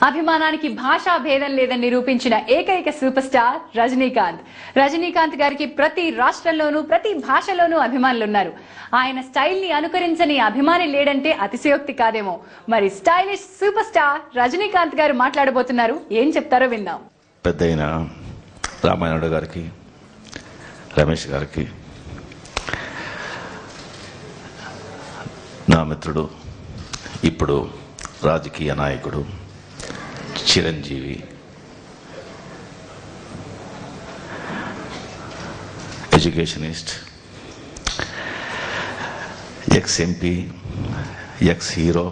అభిమానానికి భాషా భేదం లేదని నిరూపించిన ఏకైక సూపర్ స్టార్ రజనీకాంత్. రజనీకాంత్ గారికి ప్రతి రాష్ట్రంలోనూ ప్రతి భాషలోనూ అభిమానులున్నారు. ఆయన స్టైల్ ని అనుకరించని అభిమాని లేడంటే అతిశయోక్తి కాదేమో. మరి స్టైలిష్ సూపర్ స్టార్ రజనీకాంత్ గారు మాట్లాడబోతున్నారు. ఏం చెప్తారో విందాం. పెద్దయిన రామాయణుడు గారికి, రమేష్ గారికి, నా మిత్రుడు, ఇప్పుడు రాజకీయ నాయకుడు, Chiranjeevi, educationist, ex MP, ex hero,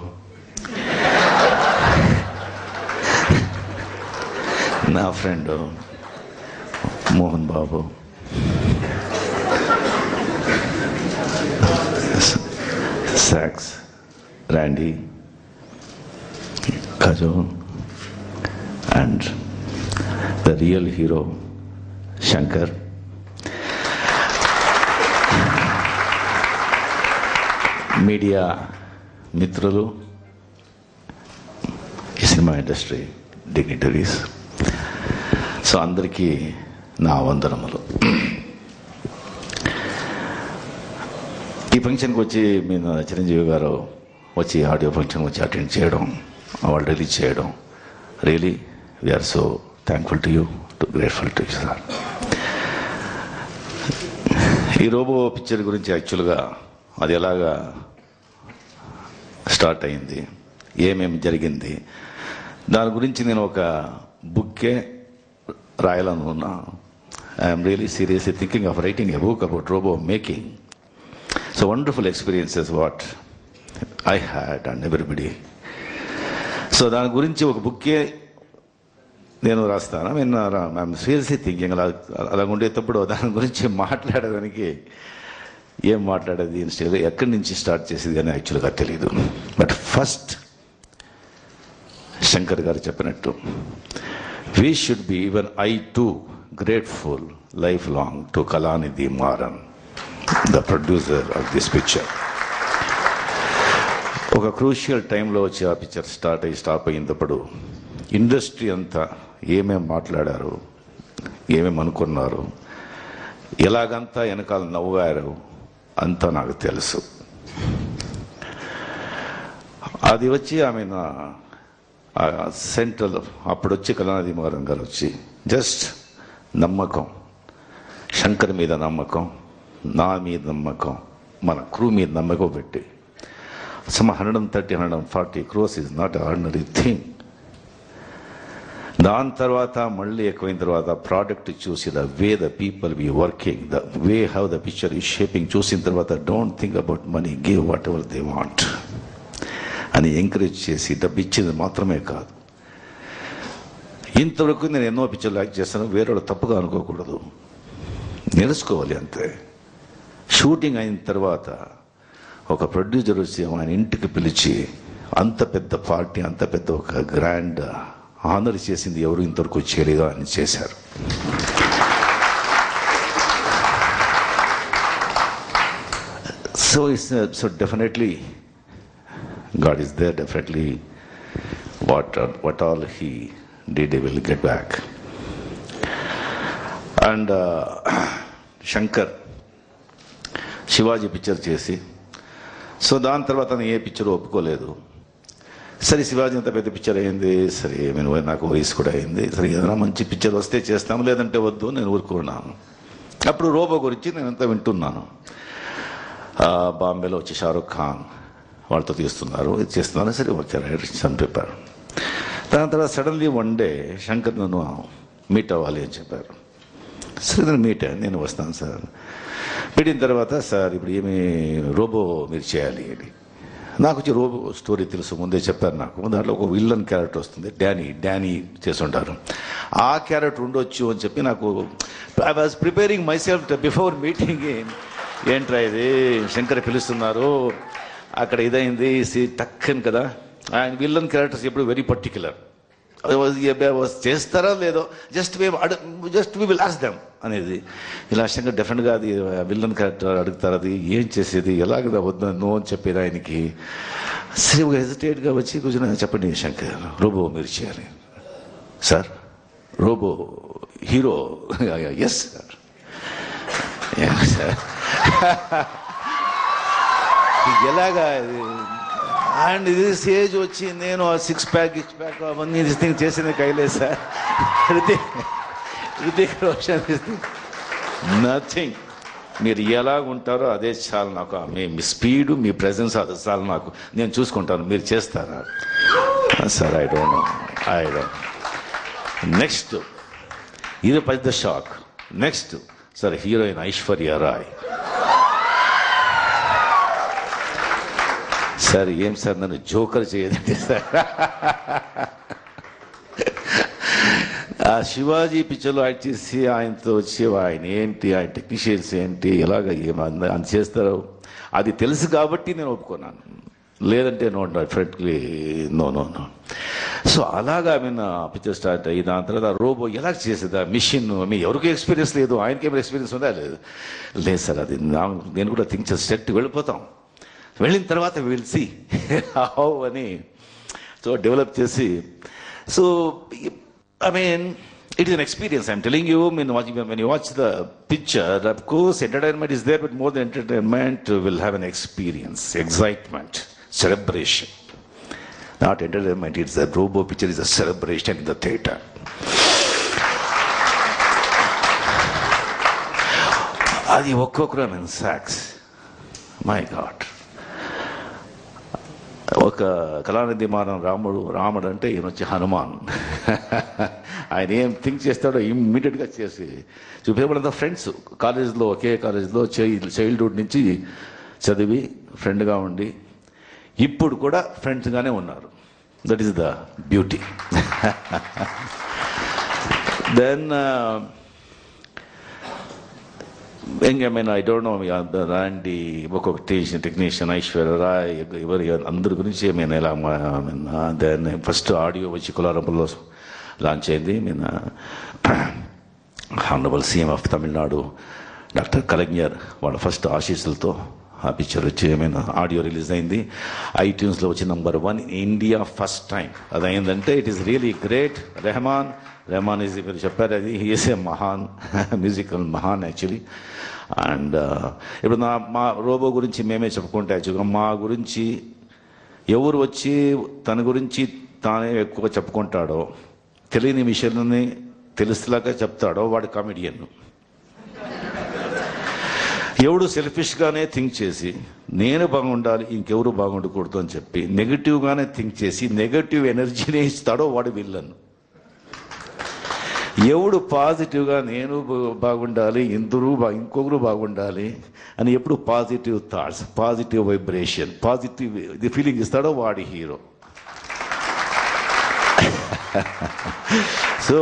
నా ఫ్రెండ్ మోహన్ బాబు, సాక్స్ ర్యాండీ, కజోన్, and the real hero Shankar. Media మిత్రులు, ఈ సినిమా ఇండస్ట్రీ డిగ్నిటరీస్, సో అందరికీ నా వందనములు. ఈ ఫంక్షన్కి వచ్చి మేము చిరంజీవి గారు వచ్చి ఆడియో ఫంక్షన్ వచ్చి అటెండ్ చేయడం, వాళ్ళు రిలీజ్ చేయడం, really we are so thankful to you, grateful to you, sir. ఈ రోబో పిక్చర్ గురించి యాక్చువల్గా అది ఎలాగా స్టార్ట్ అయింది, ఏమేమి జరిగింది, దాని గురించి నేను ఒక బుక్కే రాయాలనుకున్నా. I'm really seriously thinking of writing a book about robot making. So wonderful experiences what I had and everybody. So దాని గురించి ఒక బుక్కే నేను రాస్తాను. ఐఎమ్ సీరియస్లీ థింకింగ్ అలా ఉండేటప్పుడు దాని గురించి మాట్లాడడానికి ఏం మాట్లాడేది, ఎక్కడి నుంచి స్టార్ట్ చేసేది కానీ యాక్చువల్గా తెలియదు. బట్ ఫస్ట్ శంకర్ గారు చెప్పినట్టు we should be, even I too, grateful life long to Kalanidhi Maran, the producer of this picture. ఒక క్రూషియల్ టైంలో వచ్చి ఆ పిక్చర్ స్టాప్ అయినప్పుడు ఇండస్ట్రీ అంతా ఏమేమి మాట్లాడారు, ఏమేమి అనుకున్నారు, ఎలాగంతా వెనకాల నవ్వారు అంతా నాకు తెలుసు. అది వచ్చి ఆమె సెంట్రల్ అప్పుడు వచ్చి కళానిధి మారన్ గారు వచ్చి జస్ట్ నమ్మకం, శంకర్ మీద నమ్మకం, నా మీద నమ్మకం, మన క్రూ మీద నమ్మకం పెట్టి some 130-140 crores is not an ordinary thing. దాని తర్వాత మళ్ళీ ఎక్కువైన తర్వాత ప్రోడక్ట్ చూసి the way the people be working, the way how the picture ఈ షేపింగ్ చూసిన తర్వాత don't think about money, give what ever they want అని ఎంకరేజ్ చేసి డబ్బు ఇచ్చింది మాత్రమే కాదు. ఇంతవరకు నేను ఎన్నో పిక్చర్లు యాక్ట్ చేస్తాను, వేరే తప్పుగా అనుకోకూడదు, నేర్చుకోవాలి అంతే. షూటింగ్ అయిన తర్వాత ఒక ప్రొడ్యూసర్ వచ్చి ఆయన ఇంటికి పిలిచి అంత పెద్ద పార్టీ, అంత పెద్ద ఒక గ్రాండ్ ఆనర్ చేసింది ఎవరు ఇంతవరకు చేయలేదో అని చేశారు. So definitely God is there, definitely what all he did he will get back. And Shankar Sivaji picture చేసి, సో దాని తర్వాత నేను ఏ పిక్చర్ ఒప్పుకోలేదు. సరే శివాజీ అంత పెద్ద పిక్చర్ అయింది, సరే నాకు వయసు కూడా అయింది, సరే ఏదైనా మంచి పిక్చర్ వస్తే చేస్తాము, లేదంటే వద్దు, నేను ఊరుకున్నాను. అప్పుడు రోబో గురించి నేను అంతా వింటున్నాను. బాంబేలో వచ్చి షారుఖ్ ఖాన్ వాళ్ళతో తీస్తున్నారు, ఇది చేస్తున్నాను, సరే వచ్చారు అని చెప్పారు. దాని తర్వాత సడన్లీ వన్ డే శంకర్ నన్ను మీట్ అవ్వాలి అని చెప్పారు. సరే నేను మీట్ అయ్యాను, నేను వస్తాను సార్. పెట్టిన తర్వాత సార్ ఇప్పుడు ఏమి రోబో మీరు చేయాలి అని. నాకు వచ్చి రోబో స్టోరీ తెలుసు, ముందే చెప్పారు నాకు. దాంట్లో ఒక విల్లన్ క్యారెక్టర్ వస్తుంది, డానీ చేస్తుంటారు, ఆ క్యారెక్టర్ ఉండొచ్చు అని చెప్పి నాకు I was preparing myself before meeting. ఏంట్రా ఇది శంకర్ పిలుస్తున్నారు, అక్కడ ఇదైంది టక్కని కదా. ఆయన విల్లన్ క్యారెక్టర్స్ ఎప్పుడు వెరీ పర్టిక్యులర్, చేస్తారా లేదో just we will ask them అనేది. ఇలా శంకర్ డెఫినెట్గా అది విల్లన్ క్యారెక్టర్ అడుగుతారు, అది ఏం చేసేది, ఎలాగ వద్దు నో అని చెప్పేది ఆయనకి. సరే ఒక హెజిటేట్గా వచ్చి కూర్చొని చెప్పండి శంకర్, రోబో మీరు చేయాలి sir, Robo hero. Yes sir. ఎలాగా అండ్ ఇది స్టేజ్ వచ్చి నేను సిక్స్ ప్యాక్ అవన్నీ చేసింది కైలేదు సార్. రితిక్ రోషన్ నథింగ్. మీరు ఎలాగ ఉంటారో అదే చాలు నాకు. మీ స్పీడు, మీ ప్రెజెన్స్ అది చాలు నాకు. నేను చూసుకుంటాను, మీరు చేస్తారా sir? I don't know. Next ఇది పెద్ద shock. Next sir heroine Aishwarya Rai. Sir ఏం సార్ నన్ను జోకర్ చేయదండి సార్. ఆ శివాజీ పిక్చర్లో యాక్ట్ చేసి ఆయనతో వచ్చి ఆయన ఏంటి, ఆయన టెక్నీషియన్స్ ఏంటి, ఎలాగ ఏమని చేస్తారో అది తెలుసు కాబట్టి నేను ఒప్పుకున్నాను. లేదంటే నో, డెఫినెట్లీ నో. సో అలాగా పిక్చర్ స్టార్ట్ అయ్యి దాని తర్వాత రోబో ఎలా చేసేదా మిషన్, ఎవరికి ఎక్స్పీరియన్స్ లేదు, ఆయనకేమైనా ఎక్స్పీరియన్స్ ఉందా? లేదు సార్, అది నేను కూడా థింక్ చేసి సెట్ వెళ్ళిపోతాం. వెళ్ళిన తర్వాత విల్ సీ హౌ అని సో డెవలప్ చేసి. So I mean, it is an experience. I'm telling you, when you watch the picture, of course, entertainment is there, but more than entertainment, will have an experience, excitement, celebration. Not entertainment, it's a robo picture, is a celebration in the theater. Adi okkokram and sax. My God. ఒక కళానిధి మారం రాముడు అంటే ఈయన వచ్చి హనుమాన్. ఆయన ఏం think చేస్తాడో ఇమ్మీడియట్గా చేసి చూపేవాళ్ళంతా ఫ్రెండ్స్. కాలేజ్లో ఒకే కాలేజ్లో చైల్డ్హుడ్ నుంచి చదివి ఫ్రెండ్గా ఉండి ఇప్పుడు కూడా ఫ్రెండ్స్గానే ఉన్నారు. That is the beauty. Then I don't know, అలాంటి ఒక్కొక్క టెక్నీషియన్ ఐశ్వర్య రాయ్ ఎవరి అందరి గురించి ఎలా దెన్ ఫస్ట్ ఆడియో వచ్చి కొలారంలో లాంచ్ అయింది. Honourable CM of Tamil Nadu doctor Kalaignar వాళ్ళ ఫస్ట్ ఆశీస్సులతో ఆ పిక్చర్ వచ్చి ఆడియో రిలీజ్ అయింది. ఐట్యూన్స్లో వచ్చి #1 ఇండియా ఫస్ట్ టైం. అది అయిందంటే it is really great. Rahman is, మీరు చెప్పారు, అది ఈజ్ ఏ మహాన్ మ్యూజికల్ మహాన్ యాక్చువల్లీ. అండ్ ఇప్పుడు మా రోబో గురించి మేమే చెప్పుకుంటే యాక్చువల్గా మా గురించి ఎవరు వచ్చి తన గురించి తానే ఎక్కువగా చెప్పుకుంటాడో, తెలియని విషయాలని తెలుసులాగా చెప్తాడో వాడు కామెడియన్. ఎవడు సెల్ఫిష్గానే థింక్ చేసి నేను బాగుండాలి ఇంకెవరు బాగుండకూడదు అని చెప్పి నెగిటివ్గానే థింక్ చేసి నెగటివ్ ఎనర్జీనే ఇస్తాడో వాడు విల్లన్. ఎవడు పాజిటివ్గా నేను బాగుండాలి ఇంకొకరు బాగుండాలి అని ఎప్పుడు positive thoughts, positive vibration, positive ఇది ఫీలింగ్ ఇస్తాడో వాడి హీరో. సో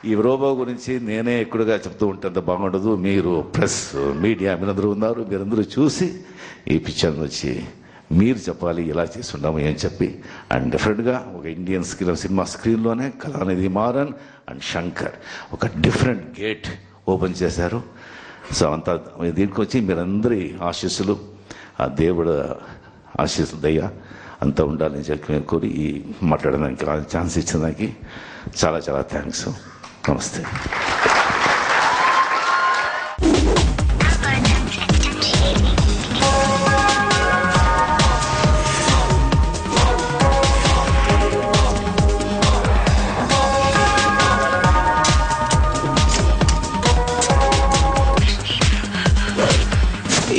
ఈ రోబో గురించి నేనే ఎక్కువగా చెప్తూ ఉంటాను, బాగుండదు. మీరు ప్రెస్ మీడియా మీరందరూ ఉన్నారు, మీరందరూ చూసి ఈ పిక్చర్ వచ్చి మీరు చెప్పాలి ఎలా చేస్తున్నాము అని చెప్పి. అండ్ డెఫినెట్గా ఒక ఇండియన్ సినిమా స్క్రీన్లోనే కళానిధి మారన్ అండ్ శంకర్ ఒక డిఫరెంట్ గేట్ ఓపెన్ చేశారు. సో అంతా దీనికి వచ్చి మీరందరి ఆశీస్సులు, ఆ దేవుడు ఆశీస్సులు దయ్యా అంతా ఉండాలని చెప్పి కోరి ఈ మాట్లాడడానికి ఛాన్స్ ఇచ్చిన దానికి చాలా చాలా థ్యాంక్స్. నమస్తే.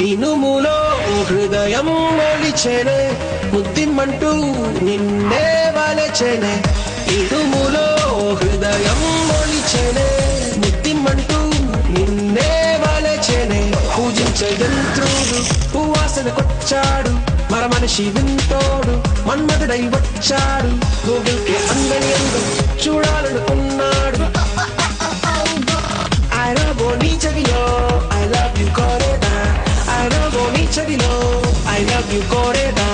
ఇనుములో హృదయం ఒలిచెనే ముద్దిమ్మంటూ నిన్నే వలచెనే. ఇనుములో హృదయం ఒలిచెనే ముద్దిమ్మంటూ నిన్నే వలచెనే. పూజించే యంత్రుడు పువ్వాసనకొచ్చాడు, మర మనిషి వింతోడు మన్మధుడై వచ్చాడు. గోగుల్కే అందని అందం చూడాలనుకున్నాడు. I love నీ చెవిలో I love you కోరేదా. I love నీ చెవిలో I love you కోరేదా.